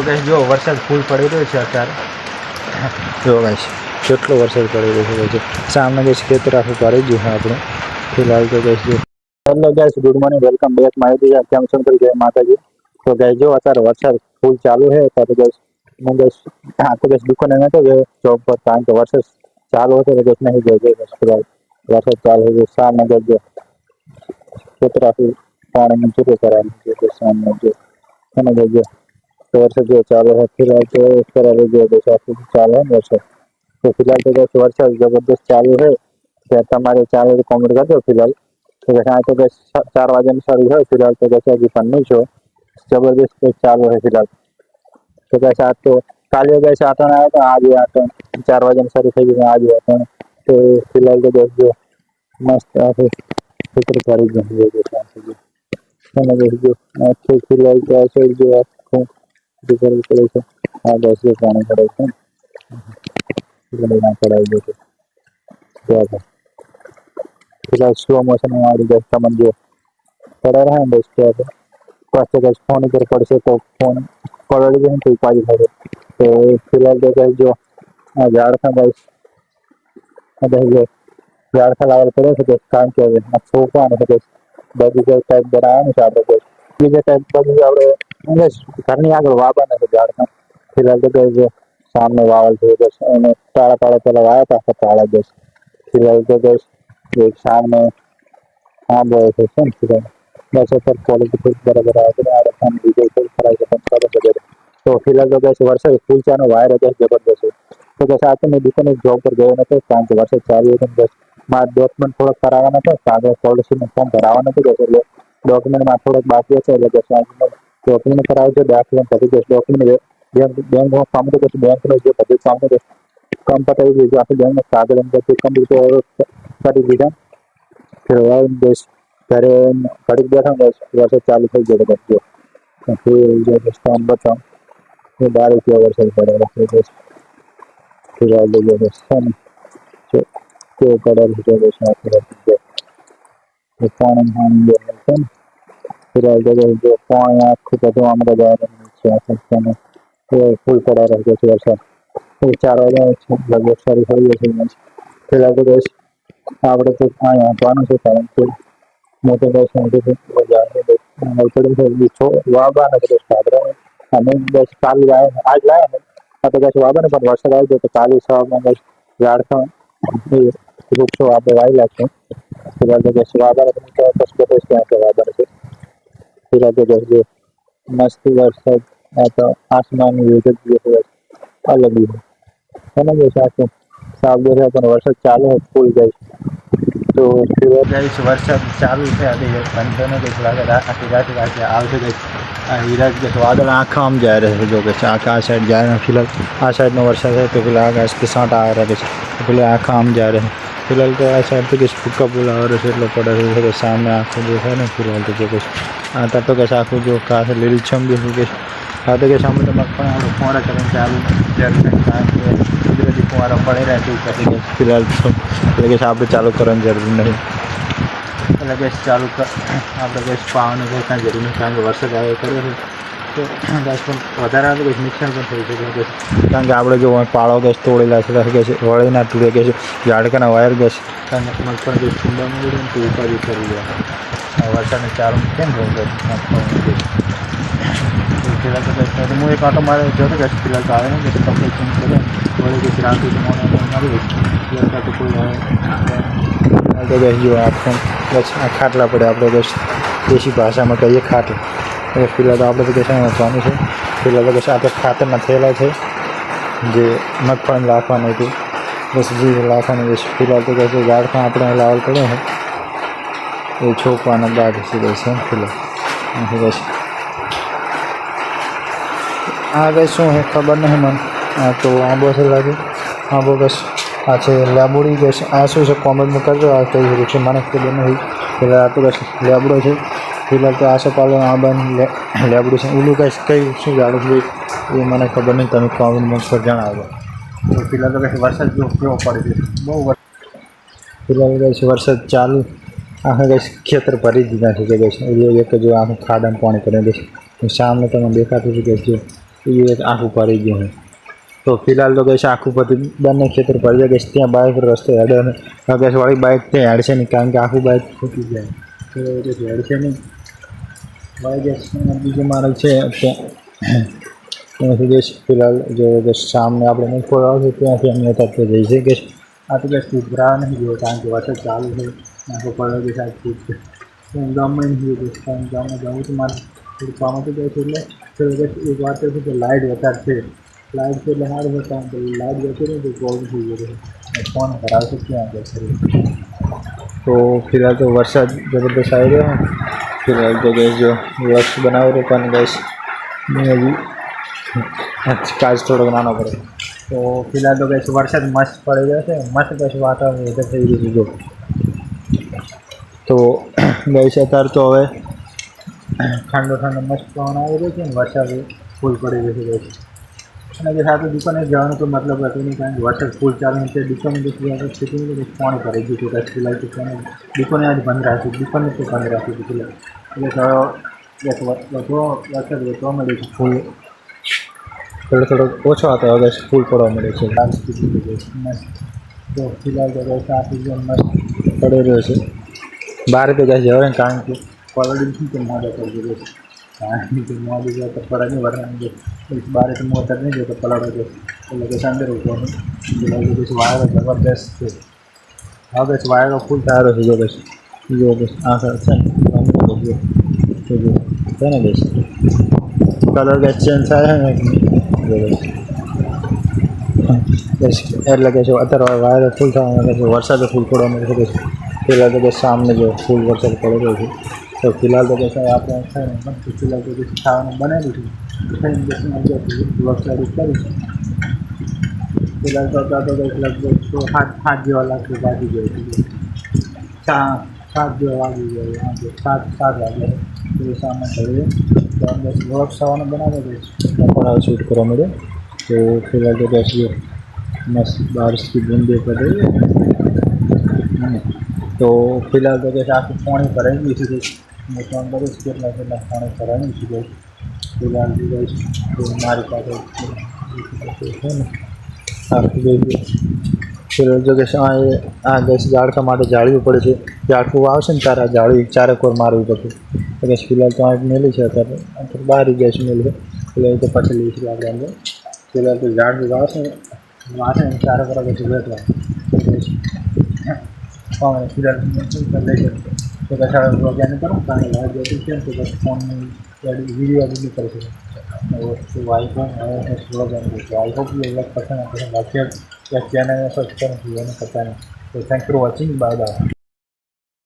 Guys જો વરસાદ ફૂલ પડી રહ્યો છે અત્યારે જો ગાઈસ કેટલો વરસાદ પડી રહ્યો છે સામે ગાઈસ ખેતર આખું ભરાઈ ગયું છે આપણે ફિલહાલ તો ગાઈસ જો hello guys good morning welcome back my કેમ છો જય માતાજી તો ગાઈસ જો અત્યારે વરસાદ ફૂલ ચાલુ છે તો ગાઈસ હું ગાઈસ આખો ગાઈસ દુકાને નતો ગયો જોબ પર કારણ કે વરસાદ ચાલુ હતો તો ગાઈસ નહીં ગયો ફિલહાલ વરસાદ ચાલુ છે સામે ગાઈસ ખેતર આખું પાણીમાં ચૂકો કરાવી છે સામે જો અને ગાઈસ तो वर्षा जो चालू है फिलहाल तो इस तरह जो बैसाखी चालू है वर्षा तो फिलहाल तो जैसे वर्षा जबरदस्त चालू है क्या हमारे चालू तो कमेंट कर दो फिलहाल तो जैसे आज तो बस 4 बजे में शुरू है फिलहाल तो जैसे अभी पन्नी शो जबरदस्त चालू है फिलहाल तो जैसे आज तो काले जैसे आता ना आया था आज ही आता 4 बजे में शुरू થઈ आज ही आता तो फिलहाल तो बस जो मस्त है फिक्र करी गई है जो अच्छे फिलहाल तो ऐसे जो आपको करवी પડે છે આ બસ જે પાણી પડે છે ના પડાવી દે છે फिलहाल स्लो मोशन में आड़ी गया समझ जो पड़ा रहा है बस क्या है पास का फोन पर पड़ से तो फोन पड़ गए तो उपाय है तो फिलहाल तो गाइस जो झाड़ था गाइस जो झाड़ था लावल पड़े तो काम के फोका અને તો બગીચો ટાઈપ બનાવવાનો છે આપણે બીજા ટાઈપ બગીચો આપણે ઘરની આગળ વાવવાના છે ઝાડના ફિલહાલ તો ગાઈસ સામે વાવલ છે બસ અને તાળા પેલા વાયા હતા તાળા બસ ફિલહાલ તો ગાઈસ एक सामने हाँ बोल सकते हैं फिलहाल बस सर क्वालिटी कुछ बराबर आ गया और हम डीजे को खराब कर वगैरह तो फिलहाल तो जैसे वर्षा फुल चानो वायर है जबरदस्त तो जैसे आते मैं दुकान जॉब पर गयो न तो काम के वर्षा चालू है बस मार डॉक्यूमेंट थोड़ा करावाना था कागज पॉलिसी में फॉर्म भरावाना था जैसे डॉक्यूमेंट में थोड़ा बाकी है जैसे डॉक्यूमेंट करावे છે દાખલા પછી ડોક્યુમેન્ટ બેંક માં કામ તો પછી બેંક નો જે બધું કામ તો કામ પતાવી દીધું આખી બેંક માં કાગળ અંદર કમ્પ્લીટ કરી દીધા फिर बस घरे घड़ी बैठा बस वरसाद चालू થઈ ગયો બધો फिर जो काम बताओ ये बारिश की वरसाद पड़े बस फिर आ गया बस जो पड़ा है बस तो पानी जो है फिर आ गया जो पानी आखो तो हमारा जा रहा है तो फुल पड़ा रह गया वरसाद फिर 4 बजे लगभग सारी हो गई फिर आ गया આપણે તો અહીંયા વાપરવાનું છે કારણ કે મોટે બસ વાવવાના છે સાદરા અમે બસ કાલે લાયા આજ લાયા ને આ તો બસ વાવવાના પણ વરસાદ આવી ગયો તો કાલે સવારમાં બસ ઝાડખા વૃક્ષો આપણે વાવી નાખ્યું ફિલહાલ તો બસ વાવવાના તો બસ બધું ત્યાં વાવવાના છે ફિલહાલ તો બસ જો મસ્ત વરસાદ આ તો આસમાનની વિગત જે અલગ है ना जैसे आपको साफ देखा अपन वर्षा चालू है फुल गई तो फिर गाइस वरसाद चालू है अभी घंटे में देख लगा आखी रात आवશે गई हीराज के वादळ आँखा हम जा रहे हैं जो कि आँखा आ साइड जा रहे हैं फिलहाल आ साइड में वर्षा है तो फिलहाल आकाश के साथ आ रहा है तो फिलहाल आँखा हम जा रहे हैं फिलहाल तो आ साइड तो किस फूका पुला और એટલે પડે છે કે સામે આંખો जो है ना फिलहाल तो जो कुछ आता तो कैसे आँखों जो का લીલછમ भी हो गई हाँ तो कैसे हम तो मक्खन फोड़ा करें चालू कुदरती फुवारा पड़े रहते ऊपर फिलहाल तो कैसे आप चालू करने जरूरी नहीं એટલે ગેસ ચાલુ આપણે ગેસ પાવાનું કંઈ કાંઈ જરૂર નહીં કારણ કે વરસાદ આવે કર્યો છે તો ગેસ પણ વધારે આવે તો નુકસાન પણ થઈ શકે ગેસ કારણ કે આપણે જો પાળો ગેસ તોડેલા છે ગેસ વળીના તૂટે ગેસ ઝાડકાના વાયર ગેસ કારણ કે મગફળી ગેસ ચૂંડામાં મળે ને તો ઉપાડી કરી જાય વરસાદને ચાલુ કેમ રહે ગેસ મગફળી ગેસ फिलहाल तो गैस तो मुझे कांटो मारे जो तो गैस फिलहाल तो आए ना जैसे कपड़े चेंज करें बड़े गैस रात को मारे फिलहाल का तो कोई है तो गैस जो आपको बस खाटला पड़े आप लोग देशी भाषा में कहिए खाटला फिलहाल तो आप लोग कैसे वाँचવાનું છે फिलहाल तो कैसे આપણે ખાતરના થયેલા છે જે મગફળી રાખવાનું હતું બસ જે રાખવાનું બસ फिलहाल तो कैसे ઝાડમાં આપણે લાવલ પડે છે એ છોકવાના બાદ સીધે છે फिलहाल બસ आ गए शू है खबर नहीं मन तो आंबो से लगे आंबो बस अच्छे लेबुड़ी जैसे आ शू से कॉमेंट में कर दो आ कई रुचि मन खबर नहीं फिलहाल तो बस लेबड़ो है फिलहाल तो आशा पालो आंबा लेबड़ी से उलू का कई शू जाड़ू है ये मैंने खबर नहीं તમે कॉमेंट में पर जણાવો तो फिलहाल तो कैसे वरसाद जो केવો પડે છે બહુ फिलहाल कैसे वरसाद चालू आखा कैसे खेतर भरी दीधा है कैसे एक जो आखा खाड़ा में पानी करे सामने तो मैं देखा तो कैसे એ એક આખું પડી ગયું છે. તો ફિલહાલ તો કહીશ આખું પતિ બંને ખેતર પડી જાય કહીશ ત્યાં બાઇક રસ્તે હેડે અને કહીશ વાળી બાઇક ત્યાં હેડશે નહીં કારણ કે આખું બાઇક ફૂટી જાય તો કહીશ હેડશે નહીં. બાઇક બીજો માર્ગ છે ત્યાંથી કહીશ ફિલહાલ જો કહીશ સામને આપણે મગફળ આવશે ત્યાંથી અમે તરફ જઈએ છીએ કહીશ આ તો કહીશ ઉભરા નહીં જોઈએ કારણ કે વરસાદ ચાલુ છે આખો પડે કહીશ આ ફૂટ છે હું ગામમાં નહીં જોઈએ કહીશ કારણ કે ગામમાં જવું તો મારે થોડું કામ હતું કહીશ એટલે એક વાત એ છે કે લાઇટ વધારે છે. લાઇટ છે એટલે સારું છે કારણ કે લાઇટ જતી રહી તો પ્રોબ્લેમ થઈ ગયો ફોન કરાવશે ક્યાં જશે. તો ફિલહાલ તો વરસાદ જબરદસ્ત આવી રહ્યો ફિલહાલ તો ગેસ જો લક્ષ બનાવી રહ્યો પણ ગેસ હજી કાચ થોડોક નાનો પડે તો ફિલહાલ તો ગેસ વરસાદ મસ્ત પડી રહ્યો છે મસ્ત પછી વાતાવરણ વેધર થઈ રહ્યું છે જો. તો ગેસ અત્યારે તો હવે ઠંડો મસ્ત પવન આવી રહ્યો છે ને વરસાદ ફૂલ પડી રહ્યો છે ગેસ. અને જે સાથે દુકાને જવાનું તો મતલબ હતું નહીં કારણ કે વરસાદ ફૂલ ચાલુ છે દુકાને જેટલી આગળ સ્થિતિની પાણી ભરાઈ ગયું હતું ફિલહાલ તો દુકાને આજ બંધ રાખી દુકાને તો બંધ રાખી હતી ફિલહાલ એટલે વધો વરસાદ વધવા મળે છે ફૂલ થોડો ઓછો હતો હવે ફૂલ પડવા મળે છે તો ફિલહાલ તો આ સિઝન મસ્ત પડી રહ્યો છે બહાર તો જાય જવાય કારણ કે પલડી શું કે મોડા કરી દીધો છે કારણ કે મોડી જાય તો પડે નહીં વરસાદ બાર તો મોટર નહીં જતો પલાળો છે એટલે કે અંદર ઉઠવાનું પછી વાયરો જબરદસ્ત છે હવે બસ વાયરો ફૂલ સારો છે જો બસ આ છે ને બસ કલર ગેસ ચેન્જ થાય ને બસ એટલે કે અત્યારે વાયરો ફૂલ થવા વરસાદ ફૂલ પડવા મળે છે ફિલહાલ તો બસ સામને જો ફૂલ વરસાદ પડી રહ્યો છે તો ફિલહાલ તો બસ આપણે ફિલહાલ તો ખાવાનું બનાવી દીધું વરસાદ કરી ફિલહાલ તો લગભગ 7 જેવા લાખ વાગી ગયો 7 જેવા વાગી ગયો 7 વાગ્યા તો સામે થયું તો બસ વ્લોગ સવારનો બનાવ્યો પણ શૂટ કરવા મળ્યો તો ફિલહાલ તો બસ મસ્ત બારિશથી બૂંદે પડે તો ફિલહાલ તો બસ આખું પાણી ભરાઈ ગયું છે મોટા બસ કેટલા પાણી ભરાયું છે ફિલહાલ તો મારી પાસે ફિલહાલ જો કે આ ગેસ ઝાડકા માટે જાળવું પડે છે ઝાડકું આવશે ને તારા જાળવી ચારેકોર મારવી પડશે તો ગેસ ફિલહાલ તો આ મેલી છે અત્યારે બહાર ગેસ મેલી છે એટલે તો પછી લઈશું આપણે અંદર ફિલહાલ તો ઝાડવું આવશે ને વાંચે ને ચારેકોર પછી વેચવા ફિલહાલ લઈ જશે તો કશા વગેરે કરું કારણ કે લાઈટ જતી છે તો બસ ફોનની વિડીયો એડિટ કરી શકે तो आई होप ये पसंद आते हैं या चैनल सब्सक्राइब करना पता नहीं तो thanks for watching bye bye.